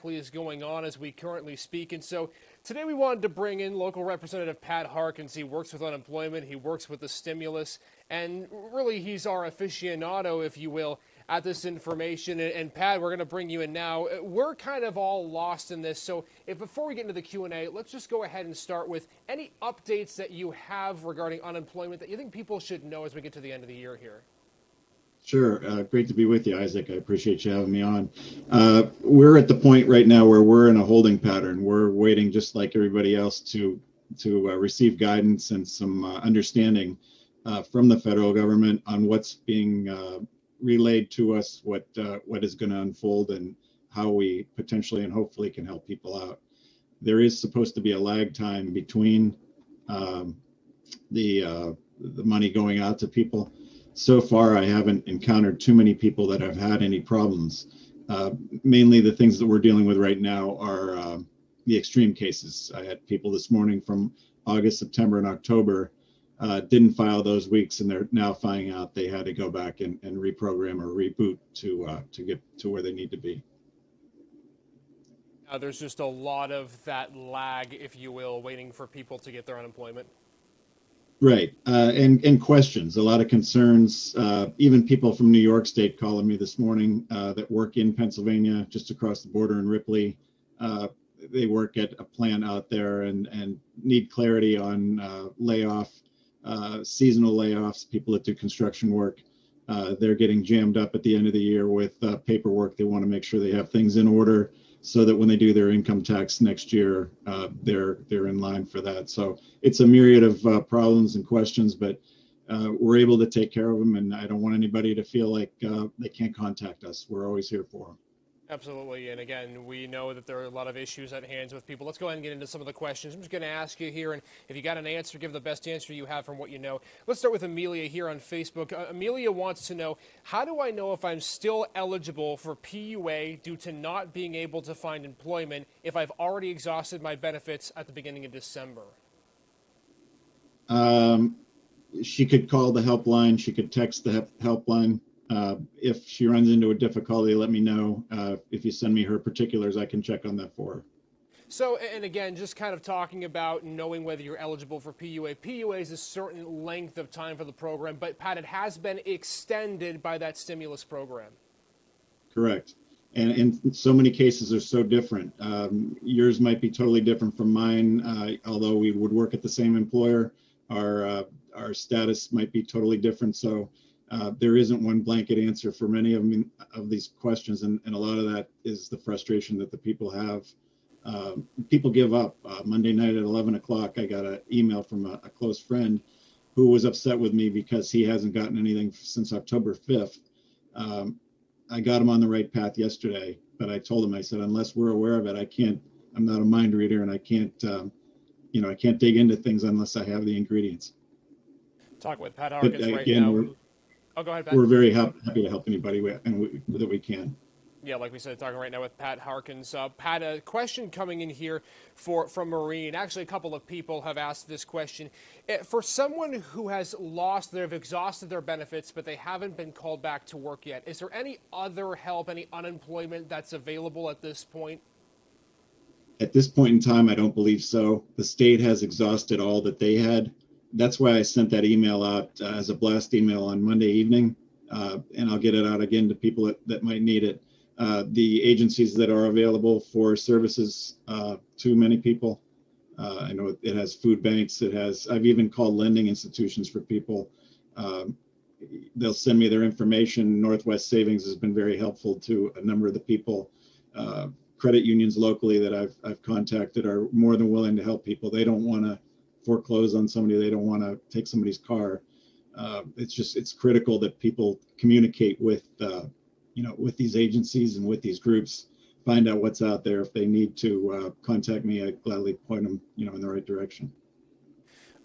is going on as we currently speak. And so today we wanted to bring in local Representative Pat Harkins. He works with unemployment, he works with the stimulus, and really he's our aficionado, if you will, at this information. And Pat, we're going to bring you in now. We're kind of all lost in this. So before we get into the Q&A, let's just go ahead and start with any updates that you have regarding unemployment that you think people should know as we get to the end of the year here. Sure. Great to be with you, Isaac. I appreciate you having me on. We're at the point right now where we're in a holding pattern. We're waiting, just like everybody else, to receive guidance and some understanding from the federal government on what's being relayed to us, what is going to unfold, and how we potentially and hopefully can help people out. There is supposed to be a lag time between the money going out to people. So far, I haven't encountered too many people that have had any problems. Mainly the things that we're dealing with right now are the extreme cases. I had people this morning from August, September, and October didn't file those weeks, and they're now finding out they had to go back and reprogram or reboot to get to where they need to be. There's just a lot of that lag, if you will, waiting for people to get their unemployment. Right. And questions, a lot of concerns, even people from New York State calling me this morning that work in Pennsylvania, just across the border in Ripley. They work at a plant out there and need clarity on layoff, seasonal layoffs, people that do construction work. They're getting jammed up at the end of the year with paperwork. They want to make sure they have things in order so that when they do their income tax next year, they're in line for that. So it's a myriad of problems and questions, but we're able to take care of them, and I don't want anybody to feel like they can't contact us. We're always here for them. Absolutely. And again, we know that there are a lot of issues at hand with people. Let's go ahead and get into some of the questions. I'm just going to ask you here, and if you got an answer, give the best answer you have from what you know. Let's start with Amelia here on Facebook. Amelia wants to know, how do I know if I'm still eligible for PUA due to not being able to find employment if I've already exhausted my benefits at the beginning of December? She could call the helpline. She could text the helpline. If she runs into a difficulty, let me know. If you send me her particulars, I can check on that for her. So, and again, just kind of talking about knowing whether you're eligible for PUA. PUA is a certain length of time for the program, but Pat, it has been extended by that stimulus program. Correct. And in so many cases are so different. Yours might be totally different from mine. Although we would work at the same employer, our status might be totally different. So there isn't one blanket answer for many of these questions, and a lot of that is the frustration that the people have. People give up. Monday night at 11 o'clock, I got an email from a close friend who was upset with me because he hasn't gotten anything since October 5th. I got him on the right path yesterday, but I told him, I said, unless we're aware of it, I'm not a mind reader, and I can't dig into things unless I have the ingredients. Talk with Pat Harkins right now. Go ahead, Pat. We're very happy to help anybody that we can. Yeah, like we said, talking right now with Pat Harkins. Pat, a question coming in here from Maureen. Actually, a couple of people have asked this question. For someone who has they've exhausted their benefits, but they haven't been called back to work yet, is there any other help, any unemployment that's available at this point? At this point in time, I don't believe so. The state has exhausted all that they had. That's why I sent that email out as a blast email on Monday evening, and I'll get it out again to people that might need it. The agencies that are available for services to many people. I know it has food banks. I've even called lending institutions for people. They'll send me their information. Northwest Savings has been very helpful to a number of the people. Credit unions locally that I've contacted are more than willing to help people. They don't want to foreclose on somebody. They don't want to take somebody's car. It's critical that people communicate with these agencies and with these groups, find out what's out there. If they need to contact me, I gladly point them, in the right direction.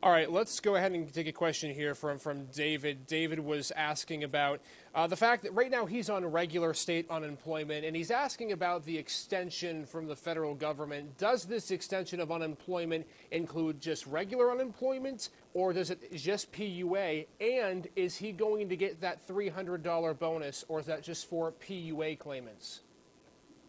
All right, let's go ahead and take a question here from David. David was asking about the fact that right now he's on regular state unemployment, and he's asking about the extension from the federal government. Does this extension of unemployment include just regular unemployment, or does it just PUA? And is he going to get that $300 bonus, or is that just for PUA claimants?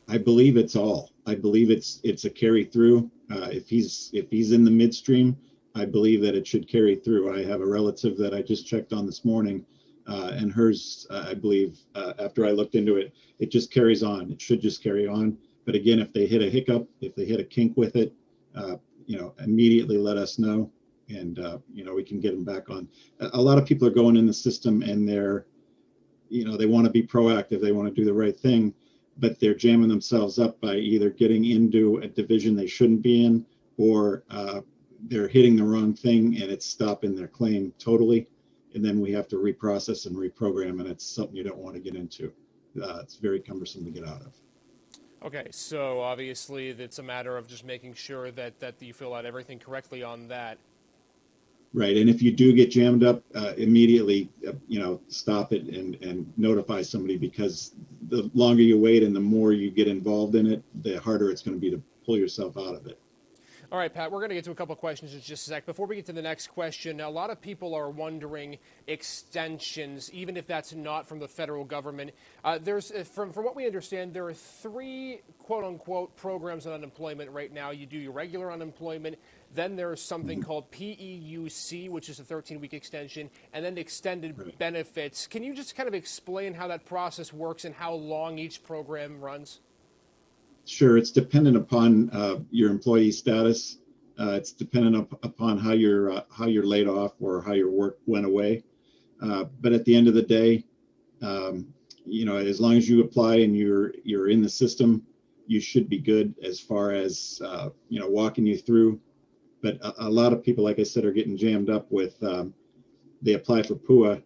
I believe it's all. I believe it's a carry through. If he's in the midstream, I believe that it should carry through. I have a relative that I just checked on this morning, and hers, I believe, after I looked into it, it just carries on. It should just carry on. But again, if they hit a hiccup, if they hit a kink with it, immediately let us know, and we can get them back on. A lot of people are going in the system, and they want to be proactive. They want to do the right thing, but they're jamming themselves up by either getting into a division they shouldn't be in, or they're hitting the wrong thing and it's stopping their claim totally. And then we have to reprocess and reprogram, and it's something you don't want to get into. It's very cumbersome to get out of. Okay, so obviously it's a matter of just making sure that you fill out everything correctly on that. Right, and if you do get jammed up, immediately, stop it and notify somebody, because the longer you wait and the more you get involved in it, the harder it's going to be to pull yourself out of it. All right, Pat, we're going to get to a couple of questions in just a sec. Before we get to the next question, a lot of people are wondering extensions, even if that's not from the federal government. From what we understand, there are 3 quote-unquote programs on unemployment right now. You do your regular unemployment, then there's something called PEUC, which is a 13-week extension, and then extended benefits. Can you just kind of explain how that process works and how long each program runs? Sure, it's dependent upon your employee status. It's dependent upon how you're laid off or how your work went away. But at the end of the day, as long as you apply and you're in the system, you should be good as far as walking you through. But a lot of people, like I said, are getting jammed up with they apply for PUA,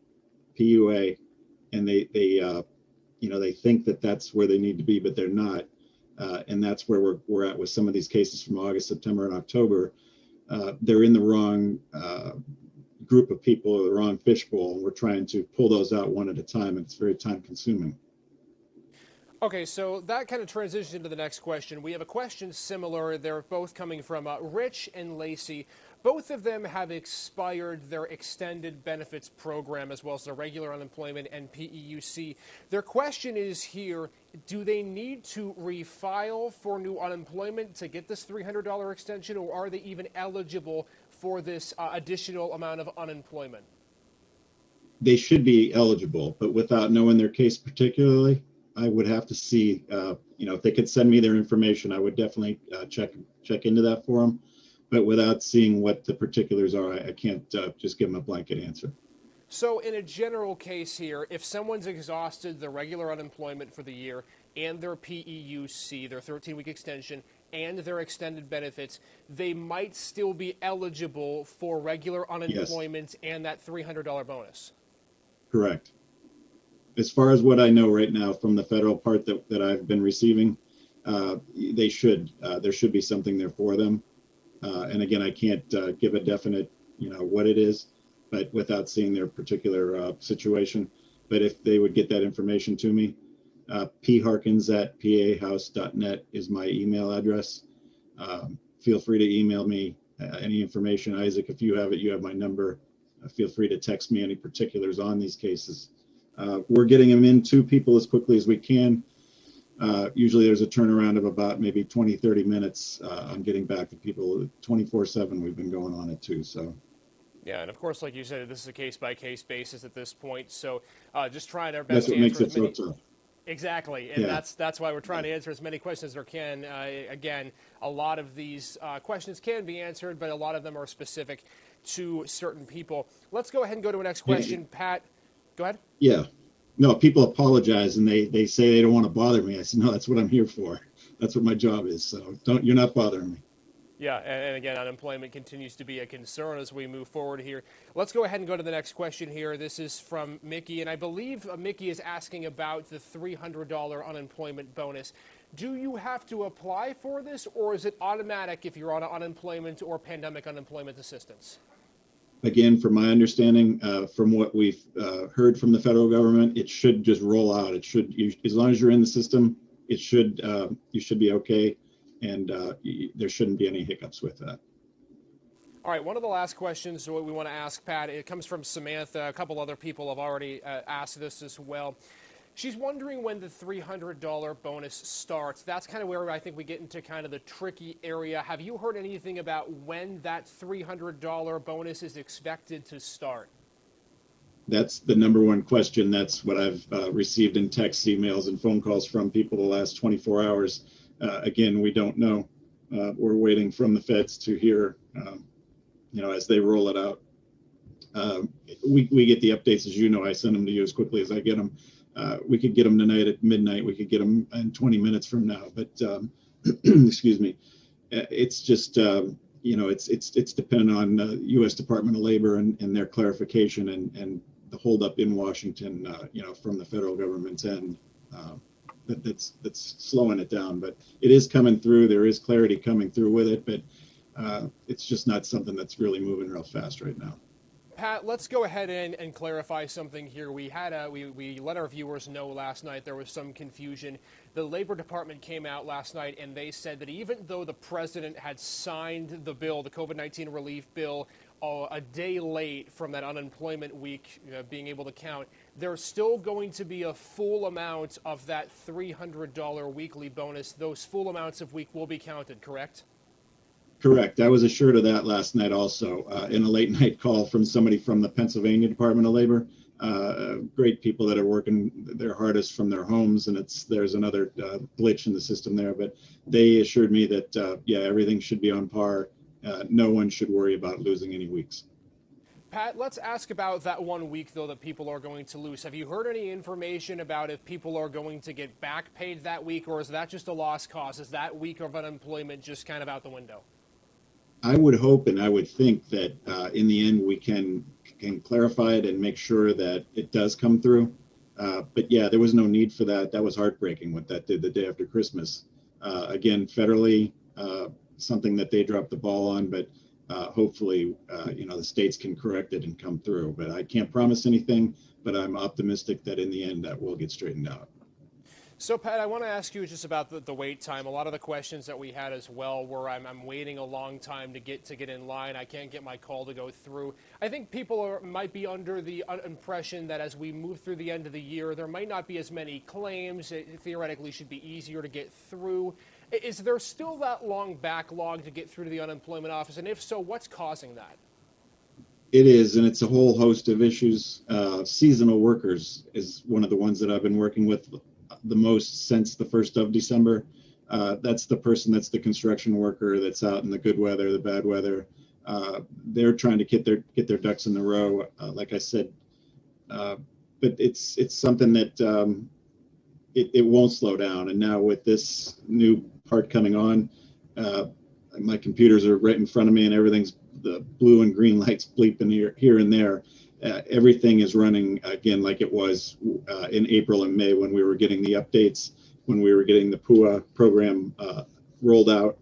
and they think that that's where they need to be, but they're not. And that's where we're at with some of these cases from August, September, and October. They're in the wrong group of people, or the wrong fishbowl, and we're trying to pull those out one at a time, and it's very time consuming. Okay, so that kind of transitions into the next question. We have a question similar. They're both coming from Rich and Lacey. Both of them have expired their extended benefits program, as well as their regular unemployment and PEUC. Their question is here, do they need to refile for new unemployment to get this $300 extension, or are they even eligible for this additional amount of unemployment? They should be eligible, but without knowing their case particularly, I would have to see, if they could send me their information, I would definitely check into that for them. But without seeing what the particulars are, I can't just give them a blanket answer. So in a general case here, if someone's exhausted their regular unemployment for the year and their PEUC, their 13-week extension, and their extended benefits, they might still be eligible for regular unemployment and that $300 bonus. Correct. As far as what I know right now from the federal part that I've been receiving, they should. There should be something there for them. And again, I can't give a definite, what it is, but without seeing their particular situation. But if they would get that information to me, pharkins@pahouse.net is my email address. Feel free to email me any information. Isaac, if you have it, you have my number. Feel free to text me any particulars on these cases. We're getting them in to people as quickly as we can. Usually there's a turnaround of about maybe 20-30 minutes on getting back to people. 24/7 we've been going on it too. So yeah, and of course, like you said, this is a case-by-case basis at this point. So just trying our best that's what to makes answer it as many. so tough. Exactly, and that's why we're trying to answer as many questions as we can. Again, a lot of these questions can be answered, but a lot of them are specific to certain people. Let's go ahead and go to the next question. Pat, go ahead. Yeah. No, people apologize and they say they don't want to bother me. I said, no, that's what I'm here for. That's what my job is. So you're not bothering me. Yeah, and again, unemployment continues to be a concern as we move forward here. Let's go ahead and go to the next question here. This is from Mickey, and I believe Mickey is asking about the $300 unemployment bonus. Do you have to apply for this, or is it automatic if you're on unemployment or pandemic unemployment assistance? Again, from my understanding, from what we've heard from the federal government, it should just roll out. It should, as long as you're in the system, it should, you should be okay, and there shouldn't be any hiccups with that. All right, one of the last questions we want to ask, Pat, it comes from Samantha. A couple other people have already asked this as well. She's wondering when the $300 bonus starts. That's kind of where I think we get into kind of the tricky area. Have you heard anything about when that $300 bonus is expected to start? That's the number one question. That's what I've received in text, emails, and phone calls from people the last 24 hours. Again, we don't know. We're waiting from the feds to hear, as they roll it out. We get the updates, as you know. I send them to you as quickly as I get them. We could get them tonight at midnight. We could get them in 20 minutes from now. But excuse me, it's just it's dependent on the U.S. Department of Labor and their clarification and the holdup in Washington, from the federal government's end. That's slowing it down. But it is coming through. There is clarity coming through with it, but it's just not something that's really moving real fast right now. Pat, let's go ahead and clarify something here. We let our viewers know last night there was some confusion. The Labor Department came out last night and they said that even though the president had signed the bill, the COVID-19 relief bill, a day late from that unemployment week being able to count, there's still going to be a full amount of that $300 weekly bonus. Those full amounts of week will be counted, correct? Correct. I was assured of that last night also in a late night call from somebody from the Pennsylvania Department of Labor. Great people that are working their hardest from their homes, and there's another glitch in the system there. But they assured me that, everything should be on par. No one should worry about losing any weeks. Pat, let's ask about that 1 week, though, that people are going to lose. Have you heard any information about if people are going to get back paid that week, or is that just a lost cause? Is that week of unemployment just kind of out the window? I would hope and I would think that in the end we can clarify it and make sure that it does come through. But yeah, there was no need for that. That was heartbreaking what that did the day after Christmas. Again, federally, something that they dropped the ball on, but hopefully, the states can correct it and come through. But I can't promise anything, but I'm optimistic that in the end that will get straightened out. So, Pat, I want to ask you just about the wait time. A lot of the questions that we had as well were I'm waiting a long time to get in line. I can't get my call to go through. I think people might be under the impression that as we move through the end of the year, there might not be as many claims. It theoretically should be easier to get through. Is there still that long backlog to get through to the unemployment office? And if so, what's causing that? It is, and it's a whole host of issues. Seasonal workers is one of the ones that I've been working with the most since the 1st of December. That's the person that's the construction worker that's out in the good weather, the bad weather. They're trying to get their ducks in the row, like I said. But it's something that it won't slow down. And now with this new part coming on, my computers are right in front of me and everything's the blue and green lights bleeping here and there. Everything is running again like it was in April and May when we were getting the updates, when we were getting the PUA program rolled out.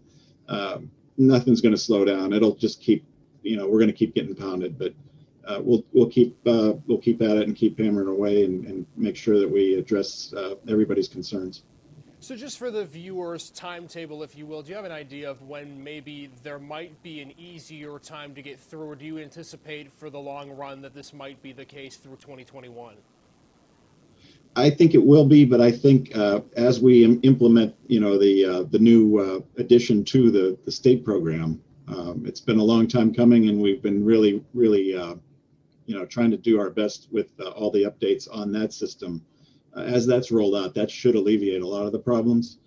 Nothing's going to slow down. It'll just keep, we're going to keep getting pounded, but we'll keep at it and keep hammering away and make sure that we address everybody's concerns. So just for the viewers' timetable, if you will, do you have an idea of when maybe there might be an easier time to get through, or do you anticipate for the long run that this might be the case through 2021? I think it will be, but I think as we implement, the new addition to the state program, it's been a long time coming, and we've been really, trying to do our best with all the updates on that system. As that's rolled out, that should alleviate a lot of the problems.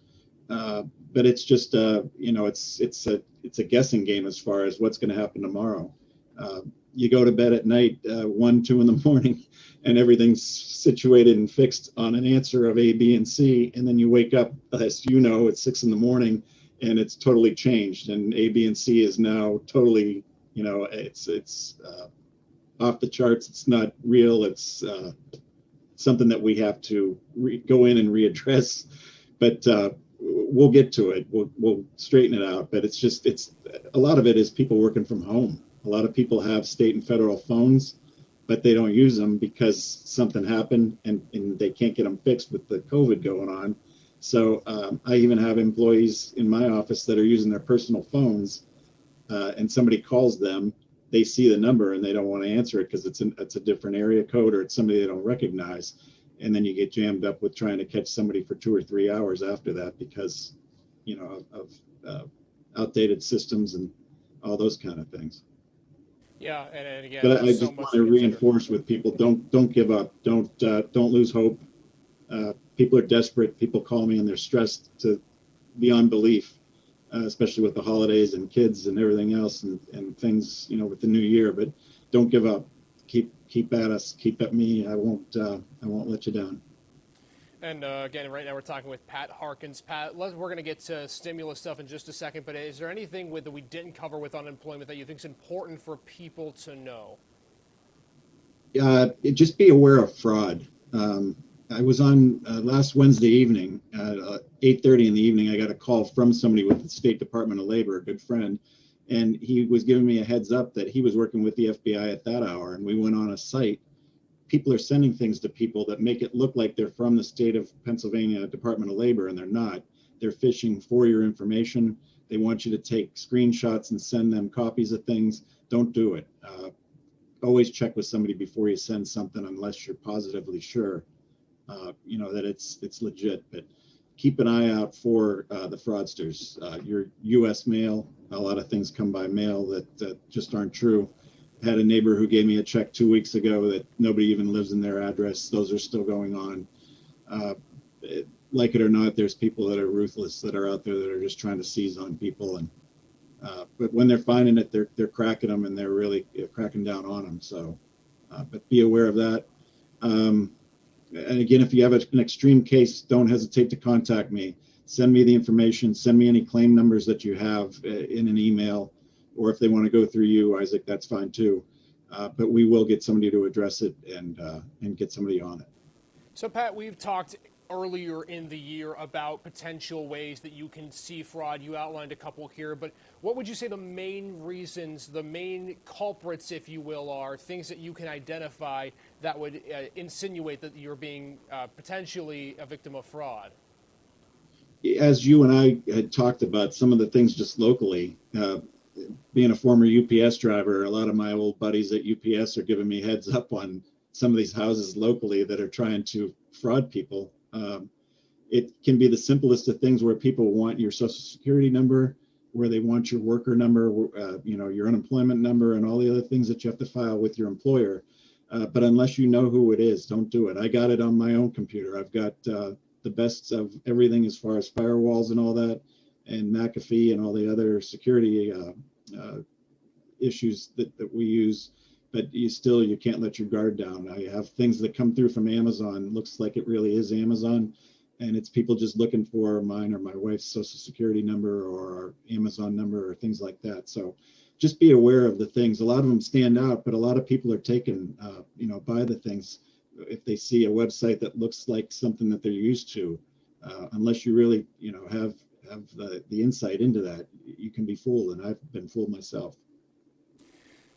But it's just, it's a guessing game as far as what's going to happen tomorrow. You go to bed at night, 1, 2 in the morning, and everything's situated and fixed on an answer of A, B, and C. And then you wake up, as you know, at 6 in the morning, and it's totally changed. And A, B, and C is now totally, it's off the charts. It's not real. It's something that we have to go in and readdress, but we'll get to it. We'll straighten it out. But it's a lot of it is people working from home. A lot of people have state and federal phones, but they don't use them because something happened and they can't get them fixed with the COVID going on. So I even have employees in my office that are using their personal phones, and somebody calls them. They see the number and they don't want to answer it because it's a different area code or it's somebody they don't recognize. and then you get jammed up with trying to catch somebody for 2 or 3 hours after that because, of outdated systems and all those kind of things. Yeah, and again, But I there's so just want much to to consider. reinforce with people: don't give up, don't lose hope. People are desperate. People call me and they're stressed to beyond belief, especially with the holidays and kids and everything else and things, with the new year. But don't give up. Keep at us. Keep at me. I won't let you down. And again, right now we're talking with Pat Harkins. Pat, we're going to get to stimulus stuff in just a second, but is there anything that we didn't cover with unemployment that you think is important for people to know? Just be aware of fraud. I was on last Wednesday evening at 8:30 in the evening. I got a call from somebody with the State Department of Labor, a good friend, and he was giving me a heads up that he was working with the FBI at that hour. And we went on a site. People are sending things to people that make it look like they're from the state of Pennsylvania Department of Labor, and they're not. They're fishing for your information. They want you to take screenshots and send them copies of things. Don't do it. Always check with somebody before you send something unless you're positively sure, that it's legit. But keep an eye out for the fraudsters. Your U.S. mail, a lot of things come by mail that just aren't true. Had a neighbor who gave me a check 2 weeks ago that nobody even lives in their address. Those are still going on. Like it or not, there's people that are ruthless that are out there that are just trying to seize on people. And but when they're finding it, they're cracking them and they're really cracking down on them. So, but be aware of that. And again, if you have an extreme case, don't hesitate to contact me. Send me the information. Send me any claim numbers that you have in an email. Or if they want to go through you, Isaac, that's fine too. But we will get somebody to address it and get somebody on it. So, Pat, we've talked earlier in the year about potential ways that you can see fraud. You outlined a couple here, but what would you say the main reasons, the main culprits, if you will, are things that you can identify that would insinuate that you're being potentially a victim of fraud? As you and I had talked about some of the things just locally, being a former UPS driver, a lot of my old buddies at UPS are giving me heads up on some of these houses locally that are trying to fraud people. It can be the simplest of things where people want your social security number, where they want your worker number, your unemployment number, and all the other things that you have to file with your employer. But unless you know who it is, don't do it. I got it on my own computer. I've got the best of everything as far as firewalls and all that, and McAfee and all the other security issues that we use. But you can't let your guard down. I have things that come through from Amazon. Looks like it really is Amazon, and it's people just looking for mine or my wife's social security number or our Amazon number or things like that. So just be aware of the things. A lot of them stand out, but a lot of people are taken, by the things if they see a website that looks like something that they're used to. Unless you really, have the insight into that, you can be fooled, and I've been fooled myself.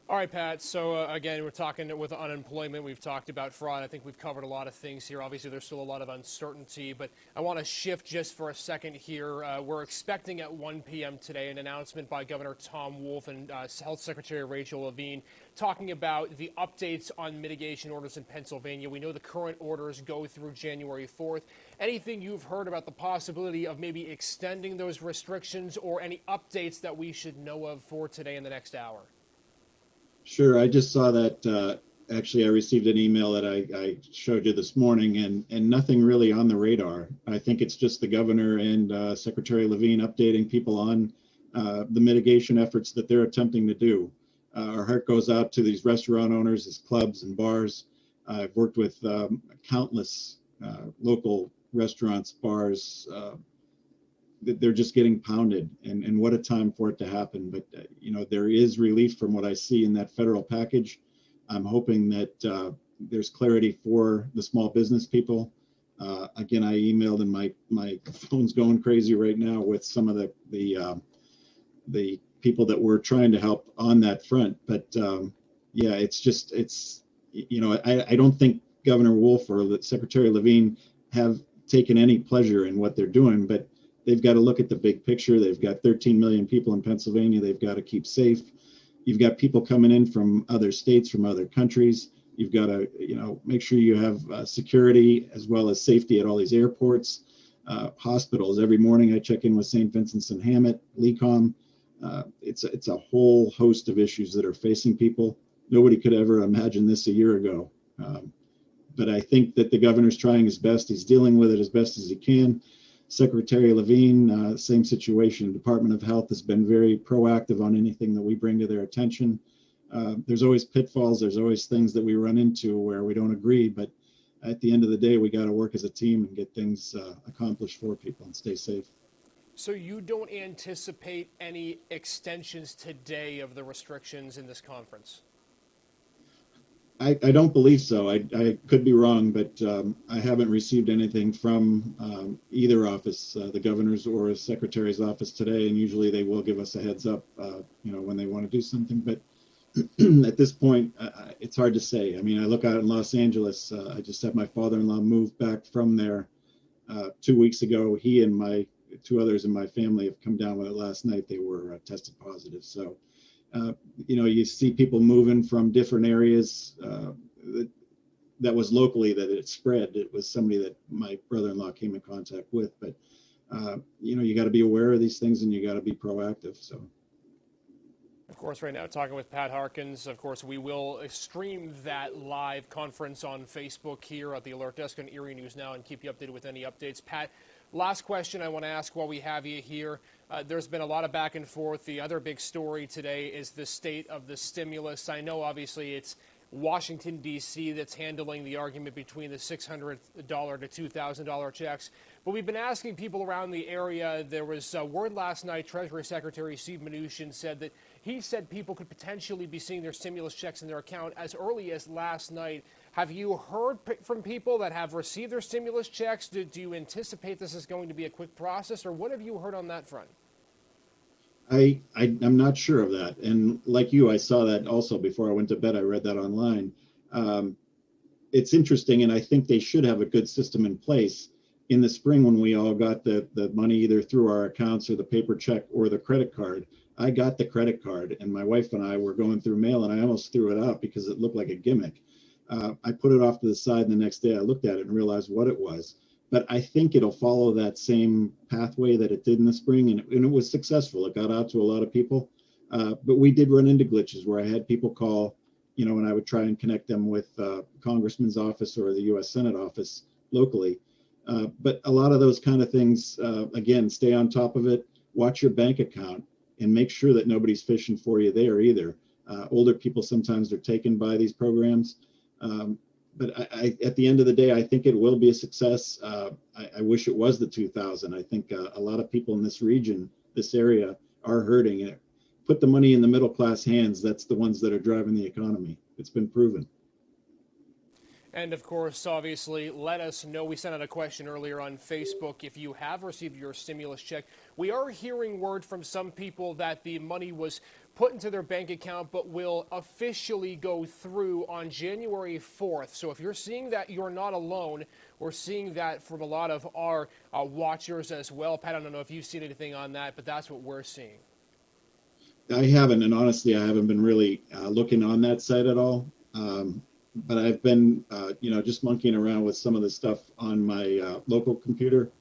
All right, Pat. So, again, we're talking with unemployment. We've talked about fraud. I think we've covered a lot of things here. Obviously, there's still a lot of uncertainty, but I want to shift just for a second here. We're expecting at 1 p.m. today an announcement by Governor Tom Wolf and Health Secretary Rachel Levine talking about the updates on mitigation orders in Pennsylvania. We know the current orders go through January 4th. Anything you've heard about the possibility of maybe extending those restrictions or any updates that we should know of for today in the next hour? Sure. I just saw that. Actually, I received an email that I showed you this morning, and nothing really on the radar. I think it's just the governor and Secretary Levine updating people on the mitigation efforts that they're attempting to do. Our heart goes out to these restaurant owners, these clubs and bars. I've worked with countless local restaurants, bars. They're just getting pounded, and what a time for it to happen. But there is relief from what I see in that federal package. I'm hoping that there's clarity for the small business people. Again, I emailed, and my phone's going crazy right now with some of the people that we're trying to help on that front. But yeah, I don't think Governor Wolf or Secretary Levine have taken any pleasure in what they're doing, but they've got to look at the big picture. They've got 13 million people in Pennsylvania. They've got to keep safe. You've got people coming in from other states, from other countries. You've got to, make sure you have security as well as safety at all these airports, hospitals. Every morning I check in with St. Vincent's and Hamlet, LECOM. It's a whole host of issues that are facing people. Nobody could ever imagine this a year ago. But I think that the governor's trying his best. He's dealing with it as best as he can. Secretary Levine, same situation. Department of Health has been very proactive on anything that we bring to their attention. There's always pitfalls. There's always things that we run into where we don't agree. But at the end of the day, we got to work as a team and get things accomplished for people and stay safe. So you don't anticipate any extensions today of the restrictions in this conference? I don't believe so. I could be wrong, but I haven't received anything from either office, the governor's or his secretary's office today. And usually they will give us a heads up, when they want to do something. But at this point, it's hard to say. I mean, I look out in Los Angeles. I just had my father-in-law move back from there 2 weeks ago. He and my two others in my family have come down with it last night. They were tested positive. So, you see people moving from different areas. That was locally that it spread. It was somebody that my brother-in-law came in contact with. But, you got to be aware of these things and you got to be proactive. So. Of course, right now, talking with Pat Harkins. Of course, we will stream that live conference on Facebook here at the Alert Desk on Erie News Now and keep you updated with any updates. Pat, last question I want to ask while we have you here. There's been a lot of back and forth. The other big story today is the state of the stimulus. I know, obviously, it's Washington, D.C. that's handling the argument between the $600 to $2,000 checks. But we've been asking people around the area. There was word last night, Treasury Secretary Steve Mnuchin said that he said people could potentially be seeing their stimulus checks in their account as early as last night. Have you heard from people that have received their stimulus checks? Do you anticipate this is going to be a quick process, or what have you heard on that front? I'm not sure of that. And like you, I saw that also before I went to bed. I read that online. It's interesting, and I think they should have a good system in place. In the spring, when we all got the money either through our accounts or the paper check or the credit card, I got the credit card, and my wife and I were going through mail, and I almost threw it out because it looked like a gimmick. I put it off to the side, and the next day I looked at it and realized what it was. But I think it'll follow that same pathway that it did in the spring, and it was successful. It got out to a lot of people. But we did run into glitches where I had people call, and I would try and connect them with Congressman's office or the U.S. Senate office locally. But a lot of those kind of things, again, stay on top of it, watch your bank account, and make sure that nobody's fishing for you there either. Older people sometimes are taken by these programs. But at the end of the day, I think it will be a success. I wish it was the 2,000. I think a lot of people in this region, this area, are hurting it. Put the money in the middle class hands. That's the ones that are driving the economy. It's been proven. And of course, obviously, let us know. We sent out a question earlier on Facebook. If you have received your stimulus check, we are hearing word from some people that the money was put into their bank account but will officially go through on January 4th. So if you're seeing that, you're not alone. We're seeing that from a lot of our watchers as well. Pat, I don't know if you've seen anything on that, but that's what we're seeing. I haven't, and honestly, I haven't been really looking on that site at all. But I've been, just monkeying around with some of the stuff on my local computer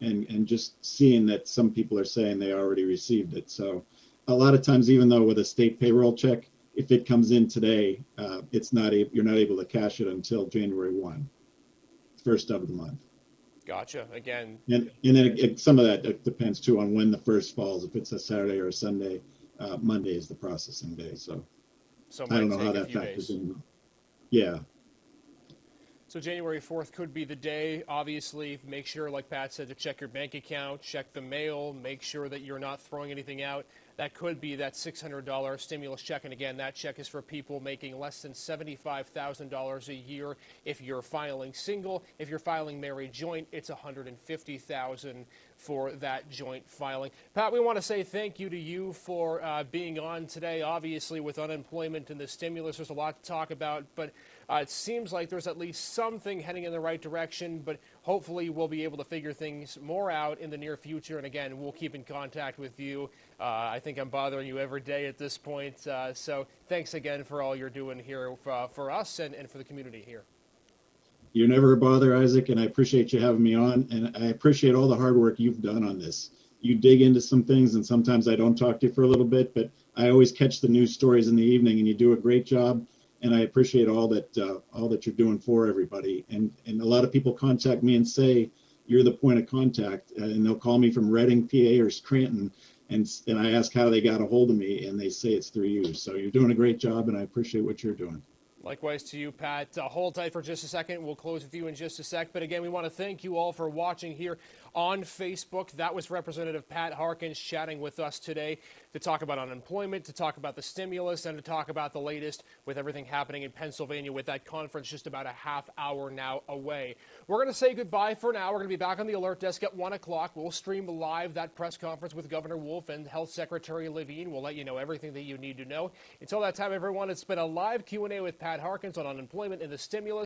and just seeing that some people are saying they already received it. So a lot of times, even though with a state payroll check, if it comes in today, you're not able to cash it until January 1, first of the month. Gotcha. Again. And then some of that depends too on when the first falls. If it's a Saturday or a Sunday, Monday is the processing day. So I don't know how that factors in. Yeah. So January 4th could be the day. Obviously, make sure, like Pat said, to check your bank account, check the mail, make sure that you're not throwing anything out. That could be that $600 stimulus check. And again, that check is for people making less than $75,000 a year. If you're filing single, if you're filing married joint, it's $150,000 for that joint filing. Pat, we want to say thank you to you for being on today. Obviously, with unemployment and the stimulus, there's a lot to talk about. But It seems like there's at least something heading in the right direction, but hopefully we'll be able to figure things more out in the near future. And again, we'll keep in contact with you. I think I'm bothering you every day at this point. So thanks again for all you're doing here for us and for the community here. You're never a bother, Isaac, and I appreciate you having me on. And I appreciate all the hard work you've done on this. You dig into some things, and sometimes I don't talk to you for a little bit, but I always catch the news stories in the evening, and you do a great job. And I appreciate all that you're doing for everybody. And a lot of people contact me and say you're the point of contact, and they'll call me from Reading, PA, or Scranton, and I ask how they got a hold of me, and they say it's through you. So you're doing a great job, and I appreciate what you're doing. Likewise to you, Pat. Hold tight for just a second. We'll close with you in just a sec. But again, we want to thank you all for watching here on Facebook. That was Representative Pat Harkins chatting with us today to talk about unemployment, to talk about the stimulus, and to talk about the latest with everything happening in Pennsylvania with that conference just about a half hour now away. We're going to say goodbye for now. We're going to be back on the alert desk at 1 o'clock. We'll stream live that press conference with Governor Wolf and Health Secretary Levine. We'll let you know everything that you need to know. Until that time, everyone, it's been a live Q&A with Pat Harkins on unemployment and the stimulus.